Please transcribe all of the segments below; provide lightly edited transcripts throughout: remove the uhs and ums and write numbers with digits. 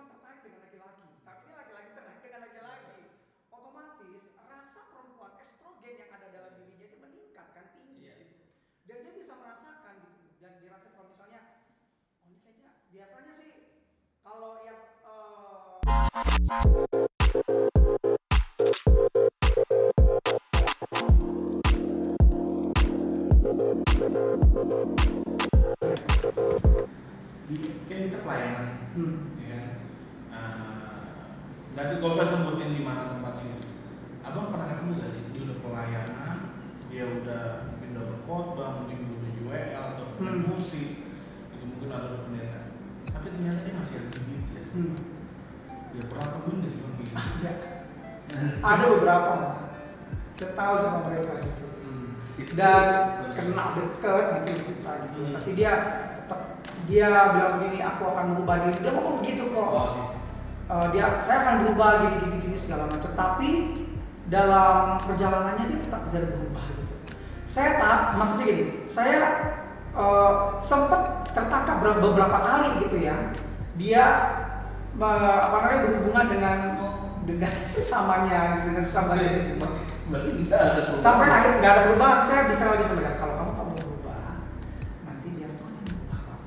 perempuan tertarik dengan laki-laki, tapi laki-laki tertarik dengan laki-laki, otomatis rasa perempuan, estrogen yang ada dalam dirinya dia meningkat kan, tinggi gitu. Dan dia bisa merasakan gitu, dan dirasa kalau misalnya, oh ini kayaknya biasanya sih kalau yang kan kita pelayanan, ya kan? Tapi gak usah sebutin di mana tempatnya. Abang pernah ketemu gak sih? Dia udah pelayanan, dia udah mungkin udah berkhotbah, mungkin udah UL atau musik, itu mungkin ada pendeta. Tapi ternyata dia masih ada duit ya. Dia pernah temuin gak sih bang? Ada beberapa, saya tahu sama mereka gitu. Dan kena deket gitu kita gitu. Tapi dia tetap bilang begini, aku akan merubah diri. Dia ngomong begitu kok. Saya akan berubah gini segala macam. Tapi dalam perjalanannya dia tetap tidak berubah gitu. Maksudnya gini, saya sempat tertangkap beberapa kali gitu ya. Dia berhubungan dengan sesamanya gitu, sesamanya gitu. Sampai akhirnya nggak ada perubahan. Saya bisa lagi sampaikan, kalau kamu mau berubah, nanti biar Tuhan yang berubah kamu.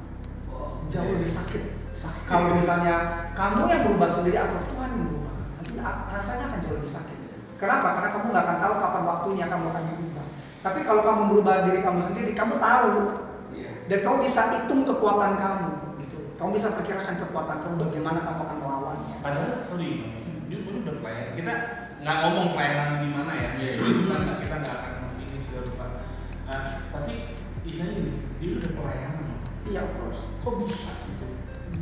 Jauh lebih sakit. Kalau misalnya kamu yang berubah sendiri atau Tuhan yang berubah, nanti rasanya akan jauh lebih sakit. Kenapa? Karena kamu nggak akan tahu kapan waktunya kamu akan berubah. Tapi kalau kamu berubah diri kamu sendiri, kamu tahu, dan kamu bisa hitung kekuatan kamu, gitu. Kamu bisa perkirakan kekuatan kamu, bagaimana kamu akan melawannya. Padahal dia udah pelayan. Kita nggak ngomong pelayanan di mana ya, kita nggak akan ini sudah lupa. Tapi istilahnya gitu, dia udah pelayanan. Iya, of course. Kok bisa gitu?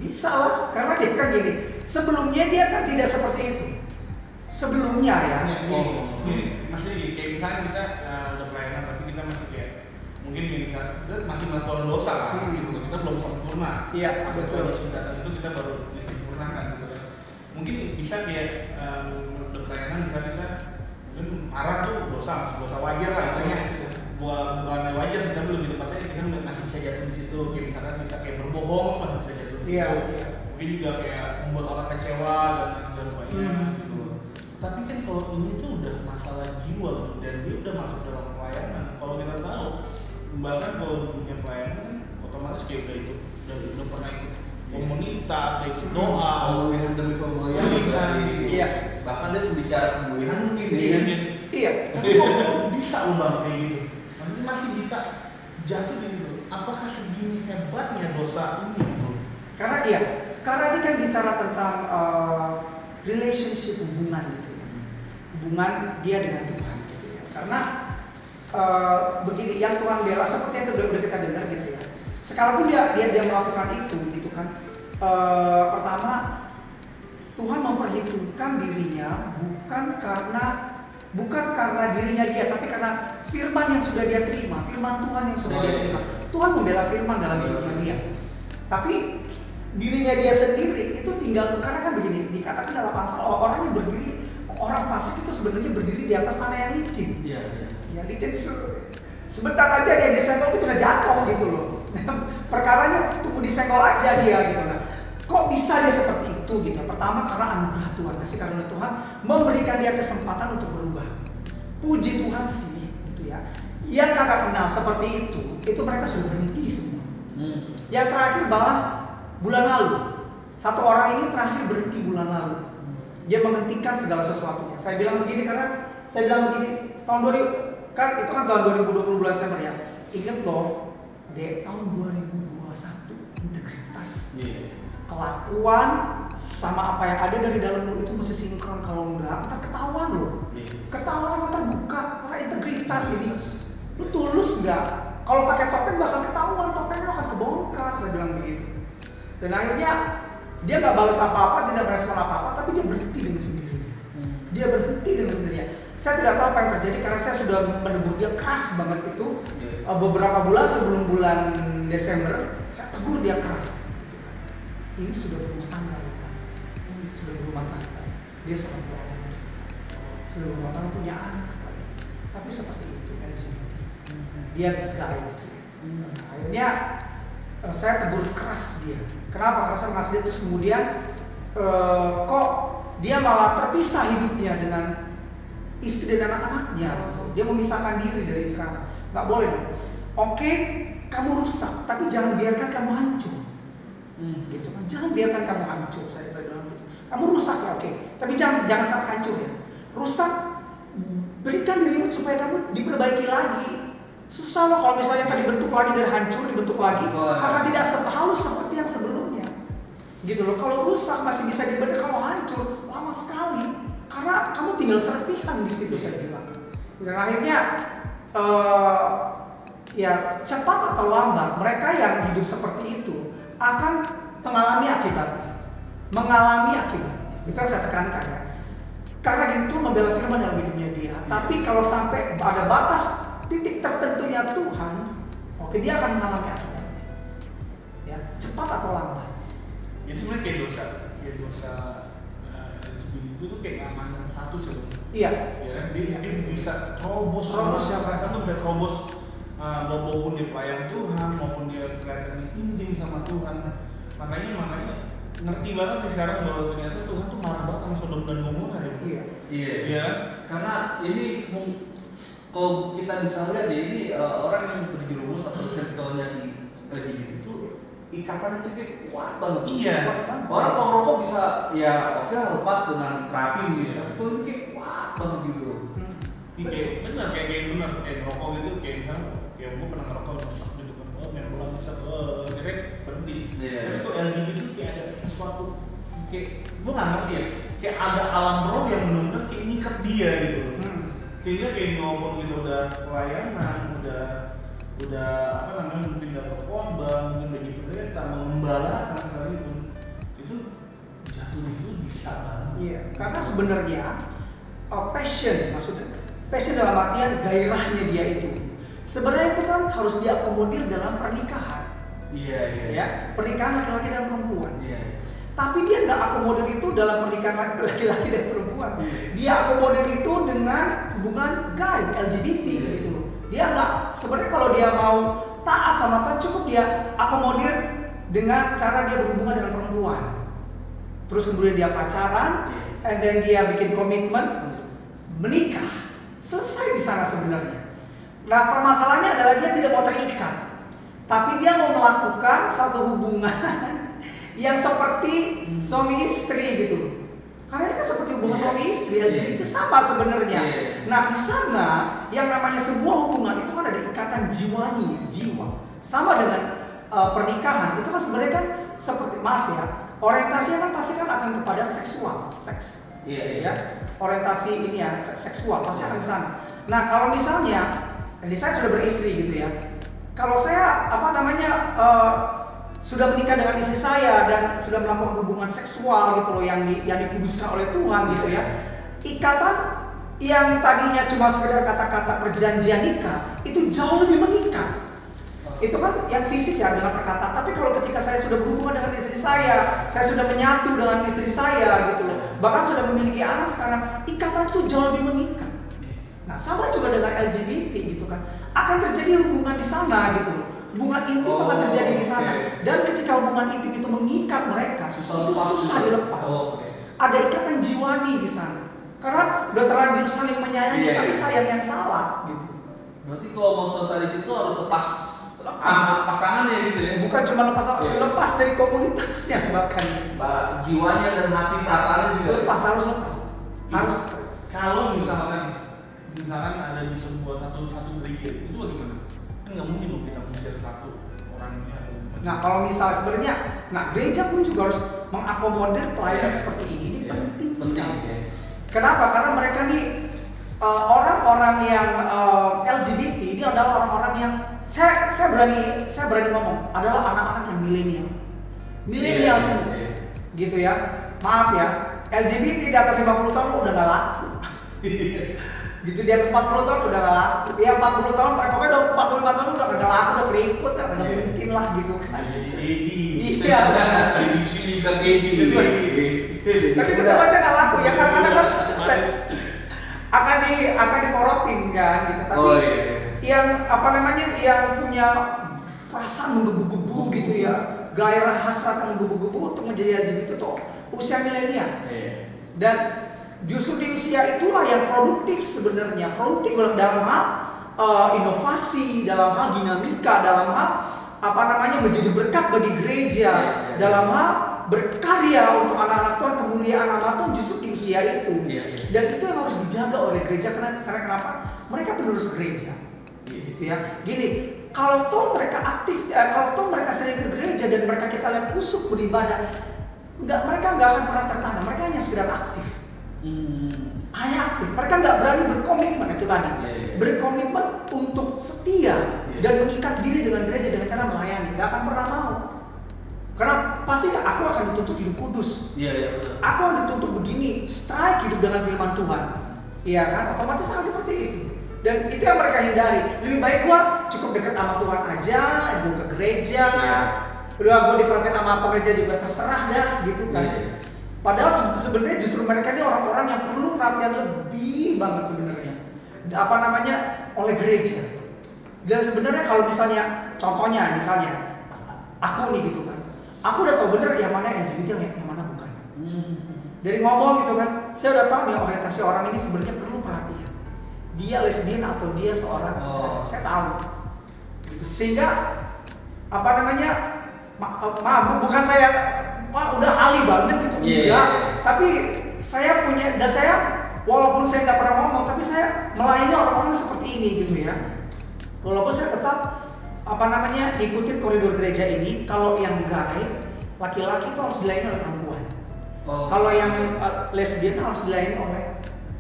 Bisa lah, karena dia kan gini. Sebelumnya dia kan tidak seperti itu. Sebelumnya ya. Masih kayak misalnya kita udah pelayanan, tapi kita masih kayak mungkin misalnya kita masih melakukan dosa lah, gitu. Kita belum sempurna. Iya, betul. Datang itu kita baru disempurnakan gitu kan. Mungkin bisa kayak pelayanan misalnya kita mungkin marah tuh dosa wajar lah intinya, bukan wajar tapi lebih tepatnya kita masih bisa jatuh di situ, kayak misalkan kita kayak berbohong masih bisa jatuh di situ. Mungkin juga kayak membuat orang kecewa dan sebagainya gitu. Tapi kan kalau ini tuh udah masalah jiwa dan dia udah masuk dalam pelayanan. Kalau kita tahu bahkan kalau di dunia pelayanan kan otomatis kayak udah pernah ikut komunitas, udah ikut doa, pemulihan demi pemulihan, iya. Bahkan dia bicara pemulihan mungkin iya. Tapi kok bisa Bang kayak gitu? Nanti masih bisa jatuh di situ. Apakah segini hebatnya dosa ini bro? Karena ini kan bicara tentang relationship, hubungan gitu ya. Hubungan dia dengan Tuhan gitu ya. Karena begini, yang Tuhan bela seperti yang udah kita dengar gitu ya. Sekalipun dia melakukan itu gitu kan. Pertama, Tuhan memperhitungkan dirinya bukan karena dirinya dia, tapi karena firman yang sudah dia terima, firman Tuhan yang sudah dia terima. Tuhan membela firman dalam dirinya dia. Tapi dirinya dia sendiri itu tinggal, karena kan begini, dikatakan dalam pasal orang fasik itu sebenarnya berdiri di atas tanah yang licin. Ya licin sebentar aja dia disenggol itu bisa jatuh gitu loh. Perkaranya tunggu disenggol aja dia gitu kan. Kok bisa dia seperti itu gitu? Pertama karena anugerah Tuhan, kasih karunia Tuhan memberikan dia kesempatan untuk berubah. Puji Tuhan sih gitu ya. Yang kakak kenal seperti itu mereka sudah berhenti semua. Yang terakhir malah bulan lalu, satu orang ini terakhir berhenti bulan lalu. Dia menghentikan segala sesuatunya. Saya bilang begini karena tahun 2000 kan itu kan tahun 2020 bulan Desember ya. Ingat loh, tahun 2021 integritas. Kelakuan sama apa yang ada dari dalam lu itu mesti sinkron, kalau enggak ntar ketahuan loh. Ketahuan akan terbuka karena integritas ini. Lu tulus enggak? Kalau pakai topeng bakal ketahuan, topengnya akan kebongkar, saya bilang begitu. Dan akhirnya dia nggak balas apa-apa, tidak merespon apa-apa, tapi dia berhenti dengan sendirinya. Dia berhenti dengan sendirinya. Saya tidak tahu apa yang terjadi karena saya sudah menegur dia keras banget itu. Beberapa bulan sebelum bulan Desember, saya tegur dia keras. Ini sudah berumah tangga, ini sudah berumah tangga. Dia seorang pelayan, sudah berumah tangga, punya anak. Tapi seperti itu LGBT. Dia gay gitu. Akhirnya saya tegur keras dia. Kenapa? Karena saya mengasih dia, terus kemudian kok dia malah terpisah hidupnya dengan istri dan anak-anaknya. Dia memisahkan diri dari Israel. Nggak boleh dong. Oke, kamu rusak, tapi jangan biarkan kamu hancur. Gitu kan? Jangan biarkan kamu hancur. Saya bilang gitu. Kamu rusak ya, oke, tapi jangan sampai hancur ya. Rusak, berikan dirimu supaya kamu diperbaiki lagi. Susah loh kalau misalnya tadi bentuk lagi dari hancur dibentuk lagi, akan tidak halus seperti yang sebelumnya. Gitu loh. Kalau rusak masih bisa dibenar, kalau hancur lama sekali. Karena kamu tinggal serpihan di situ, saya bilang. Dan akhirnya ya cepat atau lambat mereka yang hidup seperti itu akan mengalami akibatnya. Itu yang saya tekankan ya. Karena itu membela firman dalam hidupnya dia. Tapi kalau sampai ada batas titik tertentunya Tuhan, oke, dia akan mengalami akibatnya. Ya, cepat atau lambat. Jadi sebenarnya kayak dosa itu tuh kayak ngamanan satu sebenarnya. Iya. Ya, dia bisa terobos ya. Kan tuh bisa terobos maupun dia pelayan Tuhan maupun dia kelihatannya injing sama Tuhan. Makanya ngerti banget sih sekarang bahwa ternyata Tuhan tuh marah banget sama Sodom dan Gomora ya. Iya. Karena ini kalau kita bisa lihat ya, ini orang yang berjerumus atau circle-nya di LGBT itu ikatan itu kayak kuat banget. Iya. Orang kalau rokok bisa ya oke lepas dengan terapi gitu. Tapi ini kayak kuat banget gitu. Kayak benar kayak ngerokok gitu, kayak misalnya kayak gue pernah ngerokok rusak gitu kan, main bola bisa direct berhenti. Tapi kok LGBT itu kayak ada sesuatu kayak gue nggak ngerti ya, kayak ada alam roh yang benar-benar kayak ngikat dia gitu. Sehingga kayak ngomong gitu udah pelayanan, udah apa namanya mungkin dapat korban, mungkin bagi pendeta, mengembalakan sekalipun itu jatuhnya itu bisa banget. Iya, karena sebenarnya passion dalam artian gairahnya dia itu. Sebenarnya itu kan harus diakomodir dalam pernikahan. Iya. Ya, pernikahan laki-laki dan perempuan. Iya. Tapi dia nggak akomodir itu dalam pernikahan laki-laki dan perempuan. Dia akomodir itu dengan hubungan gay, LGBT gitu loh. Dia nggak, sebenarnya kalau dia mau taat sama Tuhan cukup dia akomodir dengan cara dia berhubungan dengan perempuan. Terus kemudian dia pacaran, and then dia bikin komitmen menikah. Selesai di sana sebenarnya. Nah, permasalahannya adalah dia tidak mau terikat, tapi dia mau melakukan satu hubungan yang seperti suami istri gitu loh. Karena ini kan seperti hubungan suami istri, LGBT itu sama sebenarnya. Nah, di sana yang namanya sebuah hubungan itu kan ada ikatan jiwa. Sama dengan pernikahan, itu kan sebenarnya kan seperti, maaf ya, orientasinya kan pasti kan akan kepada seks. Ya. Orientasi ini ya, seksual pasti akan ke sana. Nah, kalau misalnya ini saya sudah beristri gitu ya. Kalau saya sudah menikah dengan istri saya dan sudah melakukan hubungan seksual gitu loh yang dikuduskan oleh Tuhan gitu ya. Ikatan yang tadinya cuma sekedar kata-kata perjanjian nikah itu jauh lebih mengikat. Itu kan yang fisik ya dengan perkataan. Tapi kalau ketika saya sudah berhubungan dengan istri saya sudah menyatu dengan istri saya gitu loh. Bahkan sudah memiliki anak sekarang, ikatan itu jauh lebih mengikat. Nah, sama juga dengan LGBT gitu kan. Akan terjadi hubungan di sana gitu loh. Hubungan intim akan terjadi di sana. Dan ketika hubungan intim itu mengikat mereka, itu susah dilepas. Ada ikatan jiwani di sana. Karena udah terlanjur saling menyayangi, tapi sayang yang salah gitu. Berarti kalau mau selesai di situ harus lepas pasangannya gitu ya. Bukan cuma lepas dari komunitasnya bahkan. Jiwanya dan hati perasaannya juga. Harus lepas. Harus. Kalau misalkan ada di sebuah satu gereja itu bagaimana? Kan nggak mungkin dong kita mengusir satu orangnya. Nah, kalau misalnya sebenarnya, gereja pun juga harus mengakomodir pelayanan seperti ini penting sekali. Kenapa? Karena mereka nih orang-orang yang LGBT ini adalah orang-orang yang saya berani ngomong adalah anak-anak yang milenial sih, gitu ya. Maaf ya, LGBT di atas 50 tahun udah gak laku. Gitu di atas 40 tahun udah gak laku. Ya 40 tahun, pokoknya udah 45 tahun udah gak laku, udah keriput, gak mungkin lah gitu kan. Iya. Tapi tetap aja gak laku ya, karena kan akan diporotin kan gitu. Tapi yang yang punya perasaan menggebu-gebu gitu ya, gairah hasrat yang menggebu-gebu untuk menjadi LGBT itu usia milenial. Dan justru di usia itulah yang produktif sebenarnya, produktif dalam hal inovasi, dalam hal dinamika, dalam hal menjadi berkat bagi gereja, dalam hal berkarya untuk anak-anak Tuhan, kemuliaan nama Tuhan justru di usia itu. Dan itu yang harus dijaga oleh gereja karena kenapa? Mereka penerus gereja. Gitu ya. Gini, kalau toh mereka aktif, kalau toh mereka sering ke gereja dan mereka kita lihat kusuk beribadah, mereka nggak akan pernah tertanam. Mereka hanya sekedar aktif. Hanya aktif. Mereka nggak berani berkomitmen itu tadi. Berkomitmen untuk setia dan mengikat diri dengan gereja dengan cara melayani. Nggak akan pernah mau. Karena pasti aku akan dituntut hidup kudus. Betul. Aku akan dituntut begini, strike hidup dengan firman Tuhan. Iya kan? Otomatis akan seperti itu. Dan itu yang mereka hindari. Lebih baik gua cukup dekat sama Tuhan aja, gua ke gereja. Udah gua diperhatiin sama apa gereja juga terserah dah gitu kan. Padahal sebenarnya justru mereka ini orang-orang yang perlu perhatian lebih banget sebenarnya. Oleh gereja. Dan sebenarnya kalau misalnya contohnya aku nih gitu kan. Aku udah tahu bener yang mana LGBT yang mana bukan. Dari ngomong gitu kan, saya udah tahu nih orientasi orang ini sebenarnya perlu perhatian. Dia lesbian atau dia seorang, saya tahu. Gitu. Sehingga bukan saya udah ahli banget gitu, tapi saya punya, dan saya walaupun saya nggak pernah ngomong, tapi saya melayani orang-orang seperti ini gitu ya. Walaupun saya tetap ikutin koridor gereja ini. Kalau yang gay, laki-laki itu harus dilayani oleh perempuan. Kalau yang lesbian harus dilayani oleh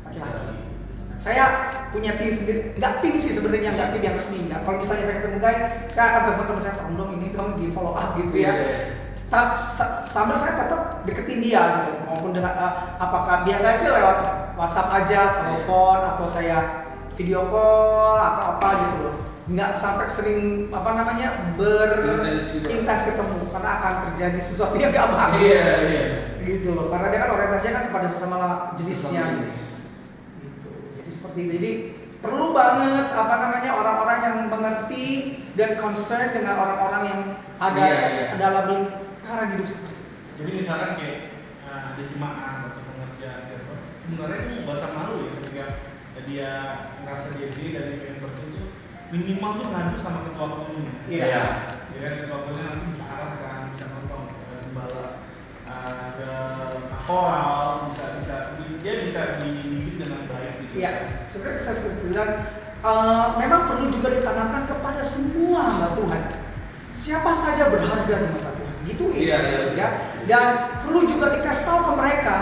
laki-laki. Saya punya tim sendiri, nggak tim sih sebenarnya, nggak tim yang resmi. Kalau misalnya saya ketemu gay, saya akan telepon teman saya, tolong dong ini dong di follow up gitu ya. Sambil saya tetap deketin dia gitu, maupun dengan apakah biasanya sih lewat WhatsApp aja, telepon, atau saya video call atau apa gitu loh. Nggak sampai sering berintens ketemu karena akan terjadi sesuatu yang nggak bagus. Gitu loh, karena dia kan orientasinya kan kepada sesama jenisnya gitu. Jadi seperti itu. Jadi perlu banget orang-orang yang mengerti dan concern dengan orang-orang yang ada dalam lingkaran hidup seperti itu. Jadi misalkan kayak ada jemaat atau pengerja sebenarnya itu bahasa malu ya ketika dia merasa dia gay dan dia pengen pergi itu minimal tuh ngadu sama ketua komuninya. Ya kan ketua komuninya nanti bisa arahkan, bisa nonton gembala, ada pastoral, dia bisa dididik dengan baik gitu. Iya, sebenarnya saya seperti bilang, memang perlu juga ditanamkan kepada semua hamba Tuhan. Siapa saja berharga di mata Tuhan, gitu ya. Dan perlu juga dikasih tahu ke mereka,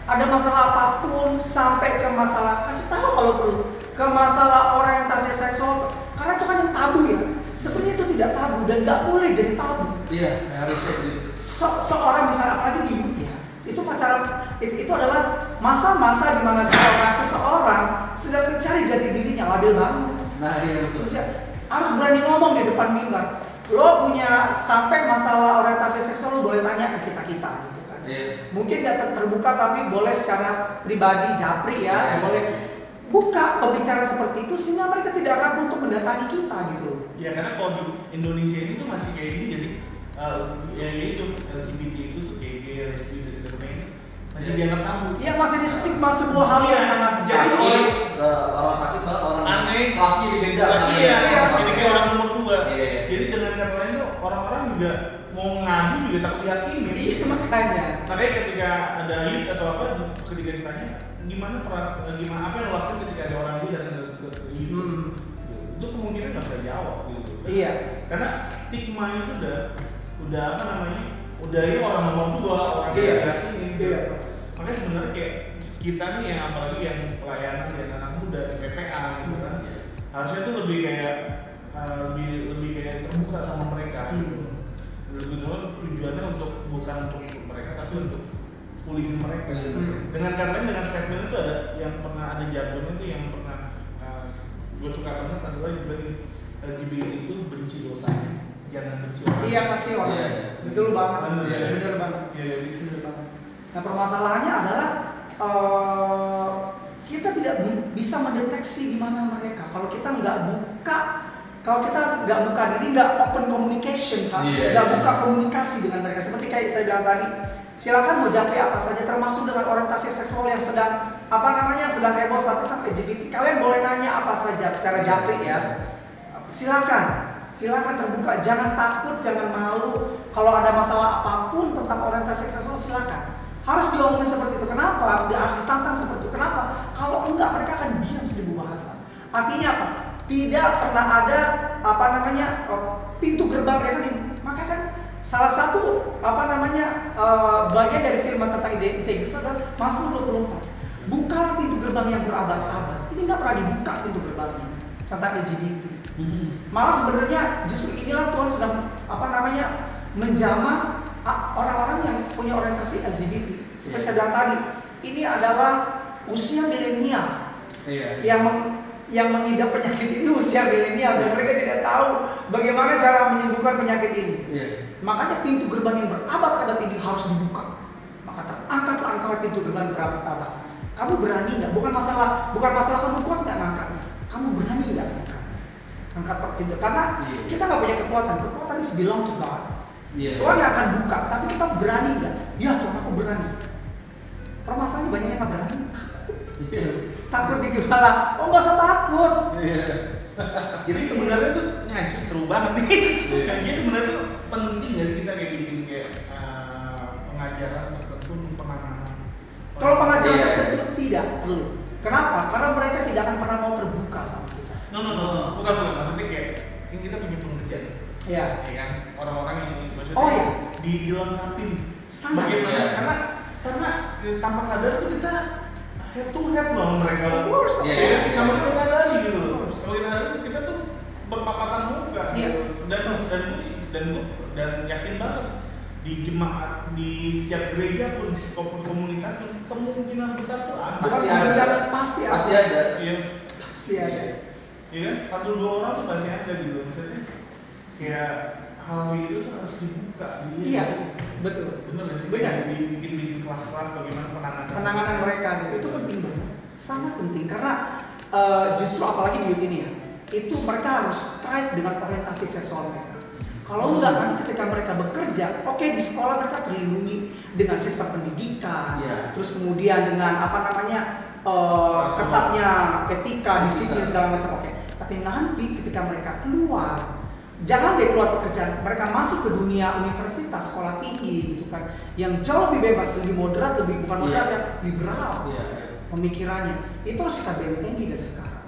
ada masalah apapun sampai ke masalah, kasih tahu kalau perlu, ke masalah orientasi seksual, karena itu kan yang tabu ya. Sebenarnya itu tidak tabu dan nggak boleh jadi tabu. Harusnya gitu. Seorang misalnya apalagi di youth ya, itu pacaran itu adalah masa-masa di mana seseorang sedang mencari jati dirinya, labil banget. Betul. Terus ya, harus berani ngomong di depan mimbar. Lo punya sampai masalah orientasi seksual, lo boleh tanya ke kita gitu kan. Mungkin nggak terbuka tapi boleh secara pribadi, japri ya, boleh buka pembicaraan seperti itu sehingga mereka tidak ragu untuk mendatangi kita gitu. Ya karena kalau di Indonesia ini tuh masih kayak gini jadi itu LGBT itu tuh kayak gay, lesbi dan sebagainya masih dianggap tabu. Iya, masih di stigma sebuah hal yang sangat sakit. Orang sakit banget, orang aneh, klasik beda. Jadi kayak orang nomor 2. Jadi dengan kata lain tuh orang-orang juga mau ngadu juga takut dihakimi. Iya, makanya ketika ada youth atau apa, ketika ditanya gimana apa yang lo lakukan ketika ada orang dia datang ke youth, itu kemungkinan nggak bisa jawab gitu. Iya. Karena stigma itu udah udah ini orang nomor 2, orang yang asing gitu. Makanya sebenarnya kayak kita nih yang apalagi yang pelayanan dan anak muda di PPA gitu kan, harusnya tuh lebih kayak terbuka sama mereka. Lebih tujuannya bukan untuk ikut mereka tapi untuk pulihin mereka. Dengan katanya dengan statement itu ada yang pernah ada jargonnya itu yang pernah gue suka banget adalah LGBT itu benci dosanya, jangan benci orang. Iya, kasih orang. Betul banget. Betul banget. Nah, permasalahannya adalah kita tidak bisa mendeteksi di mana mereka. Kalau kita nggak buka Kalau kita nggak buka diri, nggak open communication, nggak buka komunikasi dengan mereka, seperti kayak saya bilang tadi, silakan mau japri apa saja, termasuk dengan orientasi seksual yang sedang sedang heboh saat tentang LGBT. Kalian boleh nanya apa saja secara japri ya. Silakan terbuka, jangan takut, jangan malu. Kalau ada masalah apapun tentang orientasi seksual, silakan. Harus diomongin seperti itu. Kenapa? Harus ditantang seperti itu. Kenapa? Kalau enggak, mereka akan diam 1000 bahasa. Artinya apa? Tidak pernah ada pintu gerbang mereka nih. Maka kan salah satu bagian dari firman tentang integritas adalah Mazmur 24. Bukan pintu gerbang yang berabad-abad. Ini nggak pernah dibuka pintu gerbangnya tentang LGBT. Malah sebenarnya justru inilah Tuhan sedang menjamah orang-orang yang punya orientasi LGBT. Seperti saya bilang tadi, ini adalah usia milenial yang mengidap penyakit ini usia milenial dan mereka tidak tahu bagaimana cara menyembuhkan penyakit ini. Makanya pintu gerbang yang berabad-abad ini harus dibuka. Maka terangkatlah engkau pintu gerbang berabad-abad. Kamu berani nggak? Bukan masalah kamu kuat nggak ngangkatnya. Kamu berani nggak angkat pintu? Karena kita nggak punya kekuatan. Kekuatan is belong to God. Tuhan yang akan buka, tapi kita berani nggak? Ya Tuhan, aku berani. Permasalahannya banyak yang nggak berani, takut di kepala. Oh nggak usah takut. Jadi sebenarnya tuh ngancur seru banget nih. Jadi sebenarnya tuh penting nggak sih kita kayak bikin kayak pengajaran tertentu, penanganan. Kalau pengajaran tertentu tidak perlu. Kenapa? Karena mereka tidak akan pernah mau terbuka sama kita. No. Bukan. Maksudnya kayak kita punya pengertian. Iya. Ya kan? Orang-orang yang maksudnya dilengkapi. Bagaimana? Karena tanpa sadar tuh kita head to head loh mereka. Of course. Sama kita sadari gitu. Kalau kita sadari kita tuh berpapasan muka. Dan yakin banget di jemaat, di setiap gereja pun, di setiap komunitas kemungkinan besar tuh ada. Pasti ada. Iya. Pasti ada. Iya, 1-2 orang tuh pasti ada gitu. Maksudnya kayak hal itu tuh harus dibuka. Iya, betul. Benar. Bikin kelas-kelas bagaimana penanganan mereka gitu. Itu penting banget. Sangat penting karena justru apalagi di ini ya. Itu mereka harus strike dengan orientasi seksual mereka. Kalau enggak, nanti ketika mereka bekerja, oke, di sekolah mereka terlindungi dengan sistem pendidikan, terus kemudian dengan ketatnya etika, disiplin segala macam, oke. Tapi nanti ketika mereka keluar, jangan deh keluar pekerjaan, mereka masuk ke dunia universitas, sekolah tinggi gitu kan, yang jauh lebih bebas, lebih moderat, bukan moderat ya, liberal pemikirannya. Itu harus kita bentengi dari sekarang.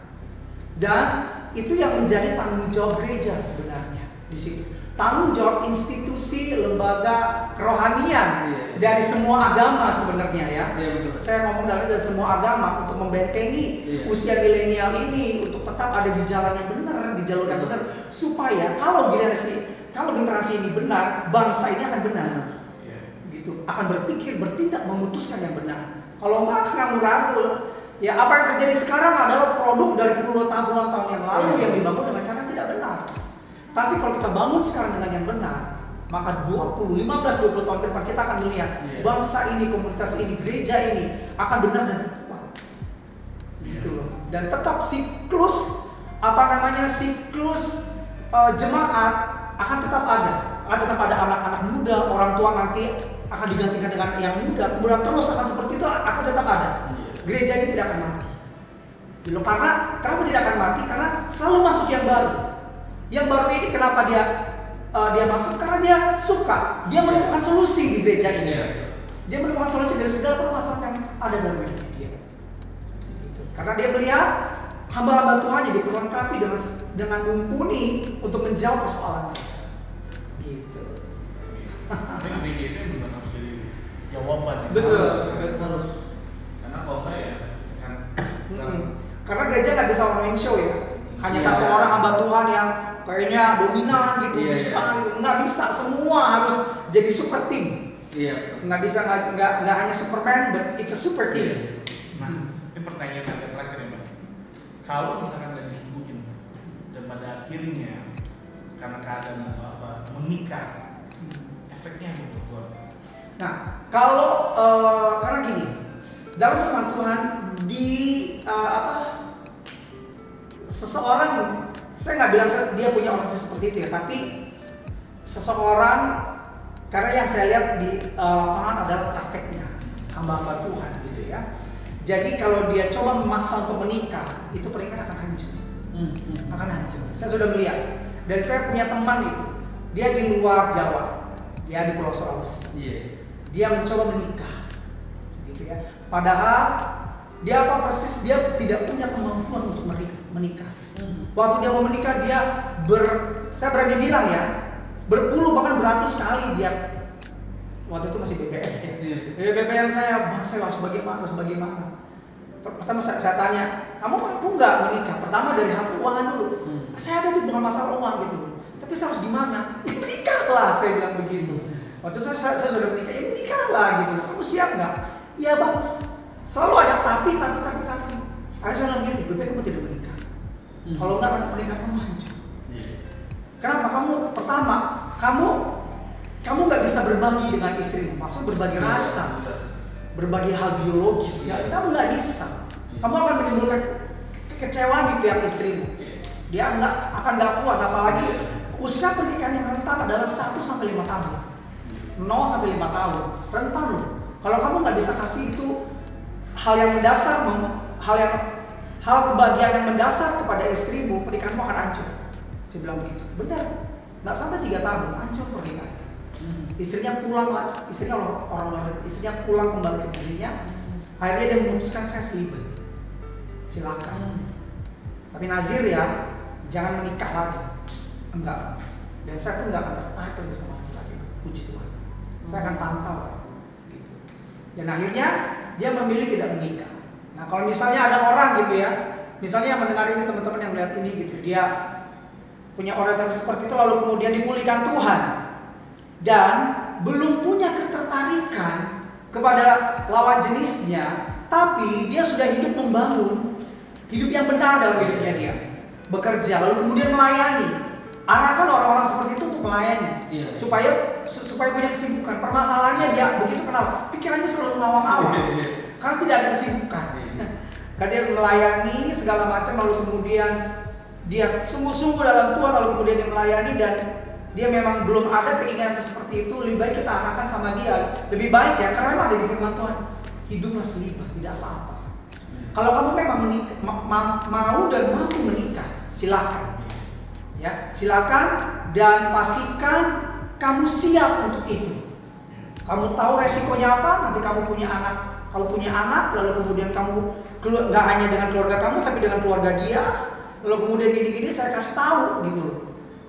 Dan itu yang menjadi tanggung jawab gereja sebenarnya di situ. Tanggung jawab institusi, lembaga kerohanian dari semua agama sebenarnya ya. Saya ngomong dari semua agama untuk membentengi usia milenial ini untuk tetap ada di jalan yang benar, di jalur yang benar, supaya kalau generasi ini benar, bangsa ini akan benar. Gitu, akan berpikir, bertindak, memutuskan yang benar. Kalau enggak akan amburadul. Ya, apa yang terjadi sekarang adalah produk dari puluhan tahun yang lalu yang dibangun dengan cara tidak benar. Tapi kalau kita bangun sekarang dengan yang benar, maka 15-20 tahun ke depan kita akan melihat bangsa ini, komunitas ini, gereja ini akan benar dan kuat. Gitu loh. Dan tetap siklus jemaat akan tetap ada. Akan tetap ada anak-anak muda, orang tua nanti akan digantikan dengan yang muda, kemudian terus akan seperti itu akan tetap ada. Gereja ini tidak akan mati. Gitu. Karena kenapa tidak akan mati? Karena selalu masuk yang baru. Yang baru ini kenapa dia masuk? Karena dia suka, dia menemukan solusi di gereja ini. Dia menemukan solusi dari segala permasalahan yang ada dalam hidup dia. Gitu. Karena dia melihat hamba-hamba Tuhan yang diperlengkapi dengan mumpuni untuk menjawab persoalan mereka. Gitu. Tapi gereja itu bukan harus jadi jawaban. Betul. Karena kalau enggak ya kan. Karena gereja nggak bisa one man show ya. Hanya satu orang hamba Tuhan yang kayaknya dominan gitu, nggak bisa, semua harus jadi super team. Nggak bisa, nggak hanya Superman, but it's a super team. Nah, ini pertanyaan agak terakhir ya, Bang. Kalau misalkan nggak disembuhin dan pada akhirnya karena keadaan apa menikah, efeknya apa buat Tuhan? Nah, kalau karena gini, dalam firman Tuhan seseorang saya nggak bilang dia punya orientasi seperti itu ya, tapi seseorang, karena yang saya lihat di lapangan adalah prakteknya hamba-hamba Tuhan gitu ya. Jadi kalau dia coba memaksa untuk menikah, itu pernikahan akan hancur. Akan hancur. Saya sudah melihat. Dan saya punya teman itu, dia di luar Jawa, dia di Pulau Sulawesi. Dia mencoba menikah, gitu ya. Padahal dia tahu persis dia tidak punya kemampuan untuk menikah. Waktu dia mau menikah dia saya berani bilang ya, berpuluh bahkan beratus kali dia. Waktu itu masih BBM ya. BBM saya, bang saya harus bagaimana. Pertama saya tanya, kamu mampu nggak menikah? Pertama dari hak keuangan dulu. Saya ada duit, bukan masalah uang gitu. Tapi saya harus gimana? Ya menikahlah, saya bilang begitu. Waktu itu saya sudah menikah, ya menikahlah gitu. Kamu siap nggak? Iya bang. Selalu ada tapi. Akhirnya saya bilang gini, BB kamu tidak menikah. Kalau nggak nanti pernikahan kamu hancur. Kenapa? Kamu nggak bisa berbagi dengan istrimu. Maksudnya berbagi rasa, berbagi hal biologis. Ya, kamu nggak bisa. Kamu akan menimbulkan kekecewaan di pihak istrimu. Dia akan nggak puas, apalagi usia pernikahan yang rentan adalah 1 sampai 5 tahun. 0 sampai 5 tahun, rentan loh. Kalau kamu nggak bisa kasih itu hal yang mendasar, hal kebahagiaan yang mendasar kepada istrimu, pernikahanmu akan hancur. Saya bilang begitu. Benar, nggak sampai 3 tahun, hancur pernikahan. Istrinya pulang kembali ke dirinya. Akhirnya dia memutuskan saya selibet. Silakan. Tapi nazir ya, jangan menikah lagi. Enggak. Dan saya pun nggak akan tertarik lagi sama laki-laki. Puji Tuhan. Saya akan pantau kan. Gitu. Dan akhirnya dia memilih tidak menikah. Nah kalau misalnya ada orang gitu ya, misalnya yang mendengar ini, teman-teman yang melihat ini gitu, dia punya orientasi seperti itu lalu kemudian dipulihkan Tuhan dan belum punya ketertarikan kepada lawan jenisnya, tapi dia sudah hidup membangun hidup yang benar dalam hidupnya dia, bekerja lalu kemudian melayani. Arahkan orang-orang seperti itu untuk melayani, supaya punya kesibukan. Permasalahannya dia begitu, kenapa? Pikirannya selalu ngawang-ngawang, karena tidak ada kesibukan. Karena dia melayani segala macam, lalu kemudian dia sungguh-sungguh dalam Tuhan, lalu kemudian dia melayani dan dia memang belum ada keinginan seperti itu. Lebih baik kita arahkan sama dia. Lebih baik ya, karena memang ada di firman Tuhan, hiduplah selibat, tidak apa-apa. Kalau kamu memang mau dan mampu menikah, silakan. Ya, silakan dan pastikan kamu siap untuk itu. Kamu tahu resikonya apa? Nanti kamu punya anak. Kalau punya anak, lalu kemudian kamu nggak hanya dengan keluarga kamu, tapi dengan keluarga dia. Lalu kemudian gini-gini saya kasih tahu gitu loh.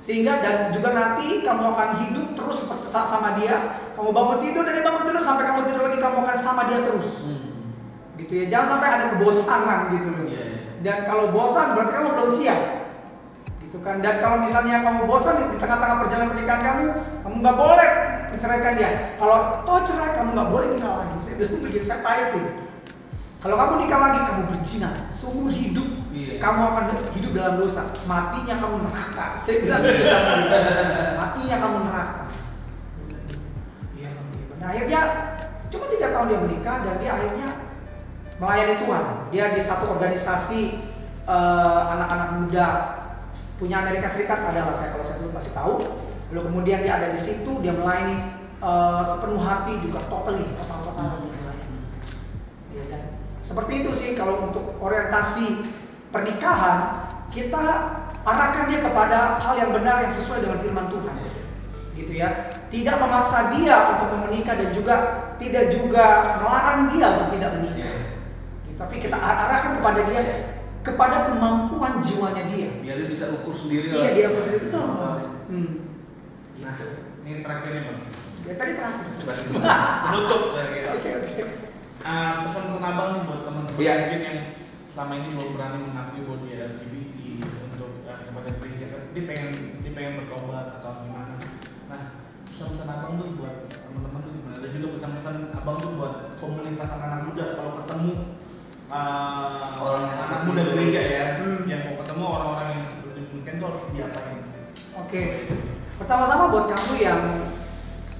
Sehingga dan juga nanti kamu akan hidup terus sama dia. Kamu bangun tidur dari bangun tidur sampai kamu tidur lagi, kamu akan sama dia terus. Gitu ya. Jangan sampai ada kebosanan gitu loh. Dan kalau bosan berarti kamu belum siap. Gitu kan. Dan kalau misalnya kamu bosan di tengah-tengah perjalanan pernikahan kamu nggak boleh menceraikan dia. Kalau toh cerai, kamu nggak boleh nikah lagi. Saya bilang begitu, saya pahitin. Kalau kamu nikah lagi, kamu berzina seumur hidup. Kamu akan hidup dalam dosa. Matinya kamu neraka. Saya bilang gitu sama dia. Matinya kamu neraka. Iya, nah, akhirnya cuma 3 tahun dia menikah dan dia akhirnya melayani Tuhan. Dia di satu organisasi anak-anak muda punya Amerika Serikat adalah kalau saya pasti tahu. Lalu kemudian dia ada di situ, dia melayani sepenuh hati juga, total dia melayani. Ya, dan seperti itu sih kalau untuk orientasi pernikahan, kita arahkan dia kepada hal yang benar yang sesuai dengan firman Tuhan. Gitu ya. Tidak memaksa dia untuk menikah dan tidak juga melarang dia untuk tidak menikah. Gitu. Tapi kita arahkan kepada dia, kepada kemampuan jiwanya dia. Biar dia bisa ukur sendiri. Iya, dia ukur sendiri, betul. Nah, ini terakhir nih Bang. Ya tadi terakhir. Penutup. Oke. Pesan abang nih buat teman-teman mungkin yang selama ini belum berani mengakui bahwa dia LGBT untuk kepada gereja, dia pengen bertobat atau gimana. Nah, pesan-pesan abang tuh buat teman-teman tuh gimana? Dan juga pesan-pesan abang tuh buat komunitas anak muda kalau ketemu orang anak muda gereja ya, yang mau ketemu orang-orang yang seperti mungkin tuh harus diapain? Oke. Pertama-tama buat kamu yang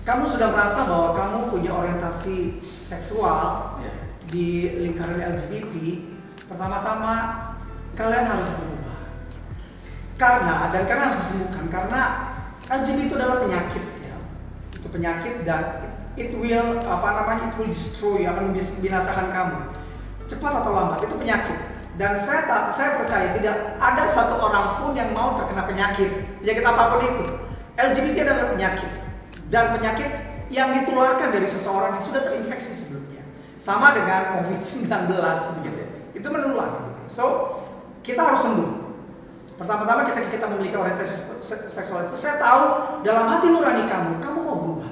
kamu sudah merasa bahwa kamu punya orientasi seksual di lingkaran LGBT, pertama-tama kalian harus berubah. Karena harus disembuhkan, karena LGBT itu adalah penyakit ya. Itu penyakit dan it will destroy, akan binasakan kamu cepat atau lambat. Itu penyakit. Dan saya percaya tidak ada satu orang pun yang mau terkena penyakit apapun itu. LGBT adalah penyakit, dan penyakit yang ditularkan dari seseorang yang sudah terinfeksi sebelumnya, sama dengan COVID-19 begitu. Itu menular gitu. So kita harus sembuh. Pertama-tama kita memiliki orientasi seksual itu, saya tahu dalam hati nurani kamu mau berubah.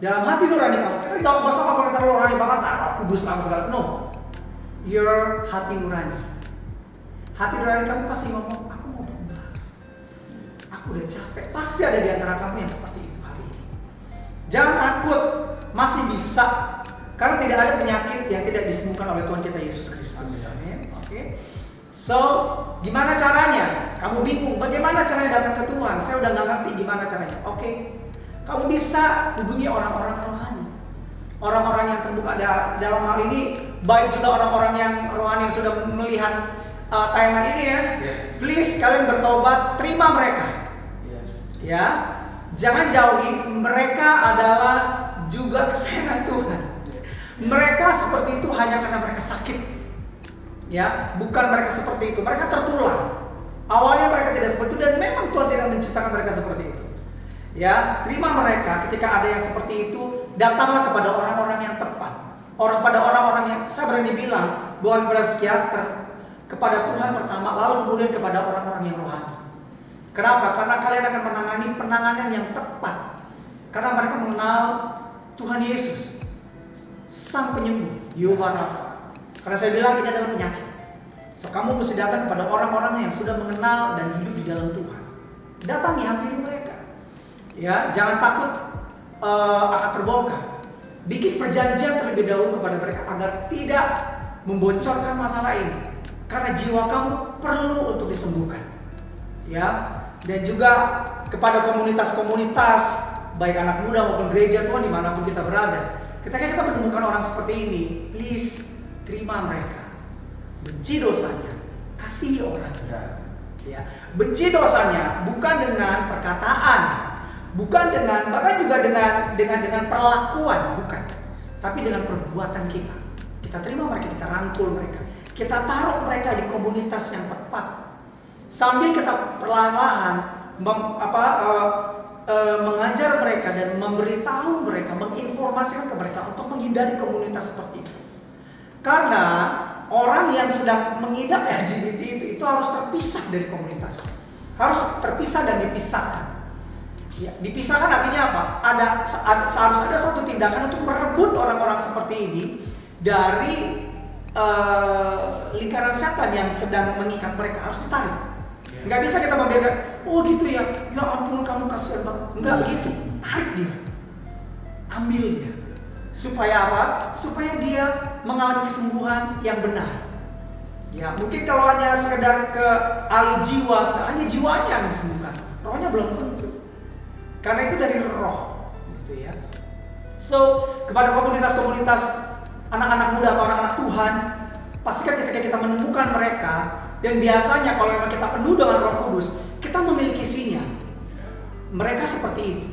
Dalam hati nurani kamu, kita tidak usah ngomong terlalu nurani banget, kudus banget segala. No, your hati nurani. Hati nurani kamu pasti ngomong, aku mau berubah. Aku udah capek. Pasti ada di antara kamu yang seperti itu hari ini. Jangan takut, masih bisa. Karena tidak ada penyakit yang tidak disembuhkan oleh Tuhan kita Yesus Kristus. Amin. Oke. So, gimana caranya? Kamu bingung, bagaimana caranya datang ke Tuhan? Saya udah nggak ngerti gimana caranya. Oke, kamu bisa hubungi orang-orang rohani, orang-orang yang terbuka dalam hal ini, baik juga orang-orang yang rohani yang sudah melihat tayangan ini ya. Please kalian bertobat, terima mereka. Ya, jangan jauhi. Mereka adalah juga kesayangan Tuhan. Mereka seperti itu hanya karena mereka sakit. Ya, bukan mereka seperti itu. Mereka tertular. Awalnya mereka tidak seperti itu, dan memang Tuhan tidak menciptakan mereka seperti itu. Ya, terima mereka. Ketika ada yang seperti itu, datanglah kepada orang-orang yang tepat. Pada orang-orang yang, saya berani bilang, bukan kepada psikiater, kepada Tuhan pertama, lalu kemudian kepada orang-orang yang rohani. Kenapa? Karena kalian akan menangani penanganan yang tepat. Karena mereka mengenal Tuhan Yesus, Sang Penyembuh, Yehovah Rafa. Karena saya bilang ini adalah penyakit. So, kamu mesti datang kepada orang-orang yang sudah mengenal dan hidup di dalam Tuhan. Datangi, hampiri mereka. Ya, jangan takut akan terbongkar. Bikin perjanjian terlebih dahulu kepada mereka agar tidak membocorkan masalah ini. Karena jiwa kamu perlu untuk disembuhkan. Ya, dan juga kepada komunitas-komunitas, baik anak muda maupun gereja Tuhan dimanapun kita berada. Ketika kita menemukan orang seperti ini, please terima mereka, benci dosanya, kasihi orangnya. Ya, benci dosanya bukan dengan perkataan, bukan dengan, bahkan juga dengan perlakuan, bukan, tapi dengan perbuatan kita. Kita terima mereka, kita rangkul mereka, kita taruh mereka di komunitas yang tepat, sambil kita perlahan-lahan mengajar mereka dan memberitahu mereka, menginformasikan ke mereka untuk menghindari komunitas seperti itu. Karena orang yang sedang mengidap LGBT itu harus terpisah dari komunitas, harus terpisah dan dipisahkan. Ya, dipisahkan artinya apa? Harus ada satu tindakan untuk merebut orang-orang seperti ini dari lingkaran setan yang sedang mengikat mereka, harus ditarik. Nggak bisa kita membiarkan, oh gitu ya ampun kamu kasihan banget. Nggak begitu, tarik dia, ambil dia. Supaya apa? Supaya dia mengalami kesembuhan yang benar. Ya, mungkin kalau hanya sekedar ke ahli jiwa, hanya jiwanya yang disembuhkan, rohnya belum tentu. Karena itu dari roh, gitu ya. So, kepada komunitas-komunitas anak-anak muda atau anak-anak Tuhan, pastikan ketika kita menemukan mereka, dan biasanya kalau memang kita penuh dengan Roh Kudus, kita memiliki sinyal mereka seperti itu.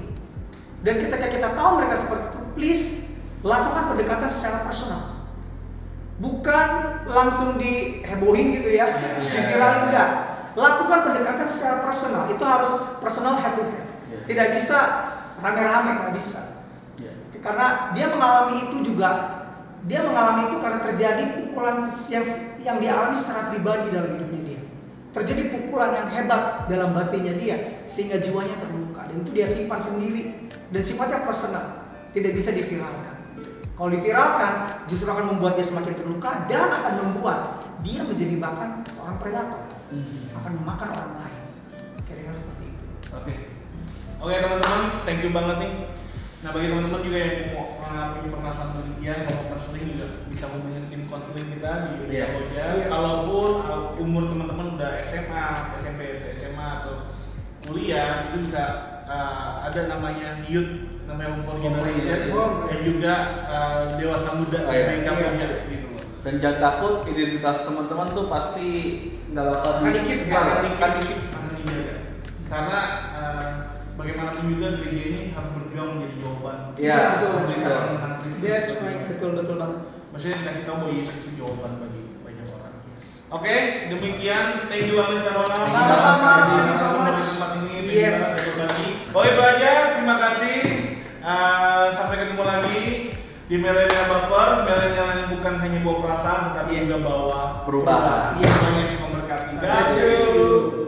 Dan ketika kita tahu mereka seperti itu, please lakukan pendekatan secara personal. Bukan langsung dihebohin gitu ya, diviralin, enggak. Lakukan pendekatan secara personal. Itu harus personal head to head. Tidak bisa rame-rame, nggak bisa. Karena dia mengalami itu juga. Dia mengalami itu karena terjadi pukulan yang dialami secara pribadi dalam hidupnya dia. Terjadi pukulan yang hebat dalam batinnya dia, sehingga jiwanya terluka. Dan itu dia simpan sendiri. Dan sifatnya personal, tidak bisa diviralkan. Kalau diviralkan, justru akan membuat dia semakin terluka dan akan membuat dia menjadi bahkan seorang predator, akan memakan orang lain. Kira-kira seperti itu. Oke teman-teman, thank you banget nih. Nah bagi teman-teman juga yang mau mengalami permasalahan demikian, mau konseling juga bisa hubungi tim konseling kita di Kamboja. Kalaupun umur teman-teman udah SMA, SMP, SMA atau kuliah, itu bisa ada namanya youth, namanya Home for Generation, dan juga dewasa muda di Kamboja gitu loh. Dan jangan takut, identitas teman-teman tuh pasti nggak bakal dikit. Karena bagaimanapun juga gereja ini harus berjuang menjadi jawaban. Iya, betul. Tentang Kristus. Yes, betul banget. Maksudnya dikasih tahu bahwa Yesus itu jawaban bagi banyak orang. Oke, demikian. Thank you banget Carona. Sama-sama, thank you so Di much. tempat ini. Yes. Oh itu aja. Terima kasih. Sampai ketemu lagi di Milenial Baper. Milenial yang bukan hanya bawa perasaan, tetapi juga bawa perubahan. Yes. Tuhan Yesus memberkati. God bless you.